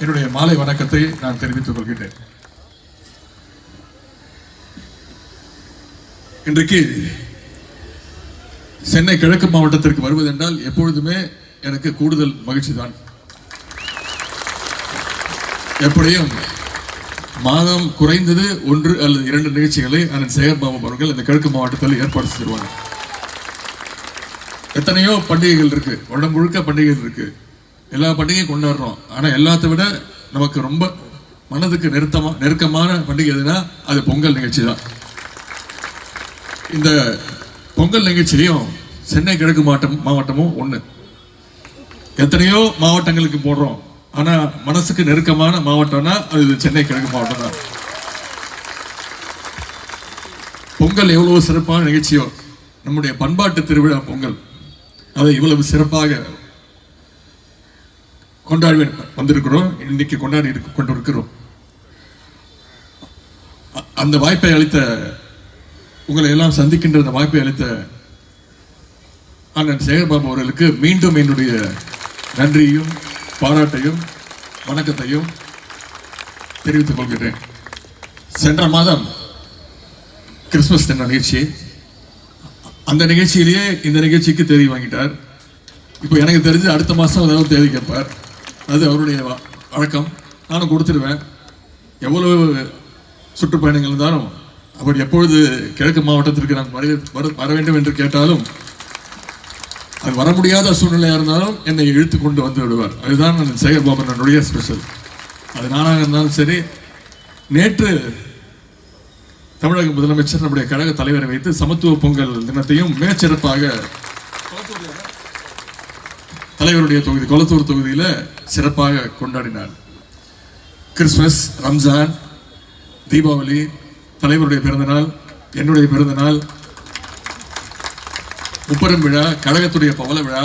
என்னுடைய மாலை வணக்கத்தை நான் தெரிவித்துக் கொள்கிறேன். இன்றைக்கு சென்னை கிழக்கு மாவட்டத்திற்கு வருவதென்றால் எப்பொழுதுமே எனக்கு கூடுதல் மகிழ்ச்சி தான். எப்படியும் மாதம் குறைந்தது 1 அல்லது 2 நிகழ்ச்சிகளை அண்ணன் சேகர்பாபு அவர்கள் இந்த கிழக்கு மாவட்டத்தில் ஏற்பாடு செய்வாங்க. எத்தனையோ பண்டிகைகள் இருக்கு, உடம்பு முழுக்க பண்டிகைகள் இருக்கு, எல்லா பண்டிகையும் கொண்டாடுறோம். ஆனா எல்லாத்தை விட நமக்கு ரொம்ப மனதுக்கு நெருக்கமான பண்டிகை எதுனா அது பொங்கல் நிகழ்ச்சி தான். இந்த பொங்கல் நிகழ்ச்சியும் சென்னை கிழக்கு மாவட்டமும் ஒண்ணு. எத்தனையோ மாவட்டங்களுக்கு போடுறோம், ஆனா மனசுக்கு நெருக்கமான மாவட்டம்னா அது சென்னை கிழக்கு மாவட்டம் தான். பொங்கல் எவ்வளவு சிறப்பான நிகழ்ச்சியோ, நம்முடைய பண்பாட்டு திருவிழா பொங்கல் அதை இவ்வளவு சிறப்பாக கொண்டாடி வந்திருக்கிறோம், இன்னைக்கு கொண்டாடி கொண்டிருக்கிறோம். அந்த வாய்ப்பை அளித்த, உங்களை எல்லாம் சந்திக்கின்ற அந்த வாய்ப்பை அளித்த அண்ணன் சேகர்பாபு அவர்களுக்கு மீண்டும் என்னுடைய நன்றியையும் பாராட்டையும் வணக்கத்தையும் தெரிவித்துக் கொள்கிறேன். சென்ற மாதம் கிறிஸ்துமஸ் தின நிகழ்ச்சி, அந்த நிகழ்ச்சியிலேயே இந்த நிகழ்ச்சிக்கு தேதி வாங்கிட்டார். இப்போ எனக்கு தெரிஞ்சு அடுத்த மாதம் ஏதாவது தேதி கேட்பார், அது அவருடைய வழக்கம். நானும் கொடுத்துருவேன். எவ்வளவு சுற்றுப்பயணங்கள் இருந்தாலும் அவர் எப்பொழுது கிழக்கு மாவட்டத்திற்கு நான் வர வேண்டும் என்று கேட்டாலும், அது வர முடியாத சூழ்நிலையாக இருந்தாலும் என்னை இழுத்து கொண்டு வந்து விடுவார். அதுதான் சேகர்பாபுனுடைய ஸ்பெஷல். அது நானாக இருந்தாலும் சரி. நேற்று தமிழக முதலமைச்சர் நம்முடைய கழக தலைவரை வைத்து சமத்துவ பொங்கல் தினத்தையும் மிகச்சிறப்பாக தலைவருடைய தொகுதி கொளத்தூர் தொகுதியில சிறப்பாக கொண்டாடினார். கிறிஸ்துமஸ், ரம்ஜான், தீபாவளி, தலைவருடைய பிறந்தநாள், என்னுடைய பிறந்தநாள், முப்பெரும் விழா, கழகத்துடைய பவள விழா,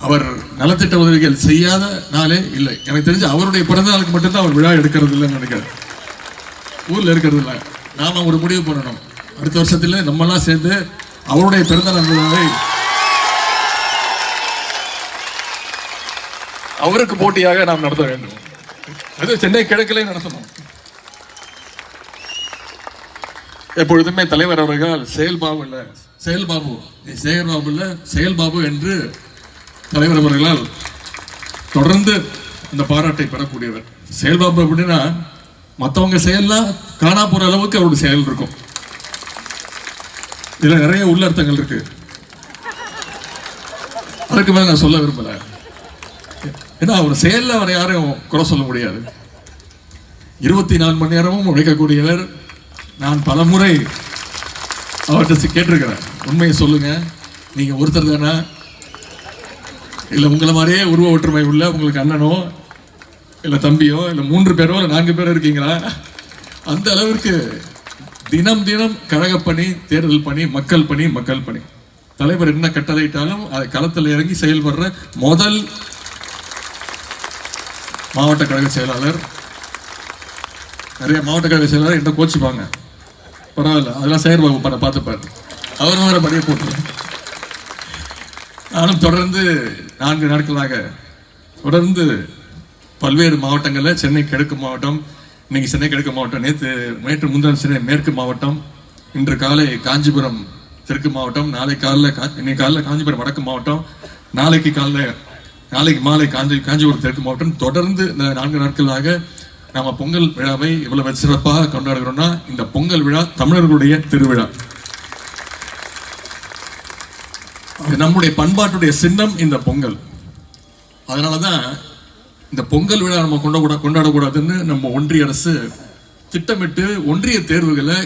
அவர் நலத்திட்ட உதவிகள் செய்யாத நாளே இல்லை. எனக்கு தெரிஞ்சு அவருடைய பிறந்த நாளுக்கு மட்டும்தான் அவர் விழா எடுக்கிறது இல்லைன்னு நினைக்கிறேன். ஊர்ல இருக்கிறது இல்லை. நாம ஒரு முடிவு பண்ணணும், அடுத்த வருஷத்துல நம்மெல்லாம் சேர்ந்து அவருடைய பிறந்த நாள் விழாவை அவருக்கு போட்டியாக நாம் நடத்த வேண்டும். அது சென்னை கிழக்கிலே நடத்தணும். எப்பொழுதுமே தலைவர் அவர்கள் செயல்பாபு இல்ல, செயல்பாபு, சேகர்பாபு இல்ல, செயல்பாபு என்று தலைவர் அவர்களால் தொடர்ந்து இந்த பாராட்டை பெறக்கூடியவர். செயல்பாபு அப்படின்னா மற்றவங்க செயல்லாம் காணா போற அளவுக்கு அவருடைய செயல் இருக்கும். இதுல நிறைய உள்ளர்த்தங்கள் இருக்கு, அதுக்கு மேல நான் சொல்ல விரும்பல. ஏன்னா அவர் செயல்ல அவரை யாரும் குறை சொல்ல முடியாது. 24 மணி நேரமும் உழைக்கக்கூடியவர். நான் பல முறை அவர்கிட்ட கேட்டிருக்கிறேன், உண்மையை சொல்லுங்க, நீங்க ஒருத்தர் தானே, இல்ல உங்களை மாதிரியே உருவ ஒற்றுமை உள்ள உங்களுக்கு அண்ணனோ இல்ல தம்பியோ இல்ல 3 பேரோ இல்ல 4 பேரோ இருக்கீங்களா? அந்த அளவிற்கு தினம் தினம் கழக பணி, தேர்தல் பணி, மக்கள் பணி. தலைவர் என்ன கட்டளையிட்டாலும் அதை களத்தில் இறங்கி செயல்படுற முதல் மாவட்ட கழக செயலாளர். நிறைய மாவட்ட கழக செயலாளர் என்ன கோச்சிப்பாங்க, பரவாயில்ல, அதெல்லாம் சேகர்பாபு பண்ண பார்த்துப்பாரு, அவர் வேற படிய போட்டு. நானும் தொடர்ந்து 4 நாட்களாக தொடர்ந்து பல்வேறு மாவட்டங்களில், சென்னை கிழக்கு மாவட்டம், இன்னைக்கு சென்னை கிழக்கு மாவட்டம், நேற்று முந்தின சென்னை மேற்கு மாவட்டம், இன்று காலை காஞ்சிபுரம் தெற்கு மாவட்டம், இன்னைக்கு காலைல காஞ்சிபுரம் வடக்கு மாவட்டம், நாளைக்கு மாலை காஞ்சிபுரம் தெற்கு மாவட்டம். தொடர்ந்து இந்த 4 நாட்களாக நாம பொங்கல் விழாவை இவ்வளவு சிறப்பாக கொண்டாடுகிறோம்னா, இந்த பொங்கல் விழா தமிழர்களுடைய திருவிழா. நம்முடைய பண்பாட்டுடைய சின்னம் இந்த பொங்கல். அதனாலதான் இந்த பொங்கல் விழா நம்ம கொண்டாடக்கூடாதுன்னு நம்ம ஒன்றிய அரசு திட்டமிட்டு ஒன்றிய தேர்வுகளை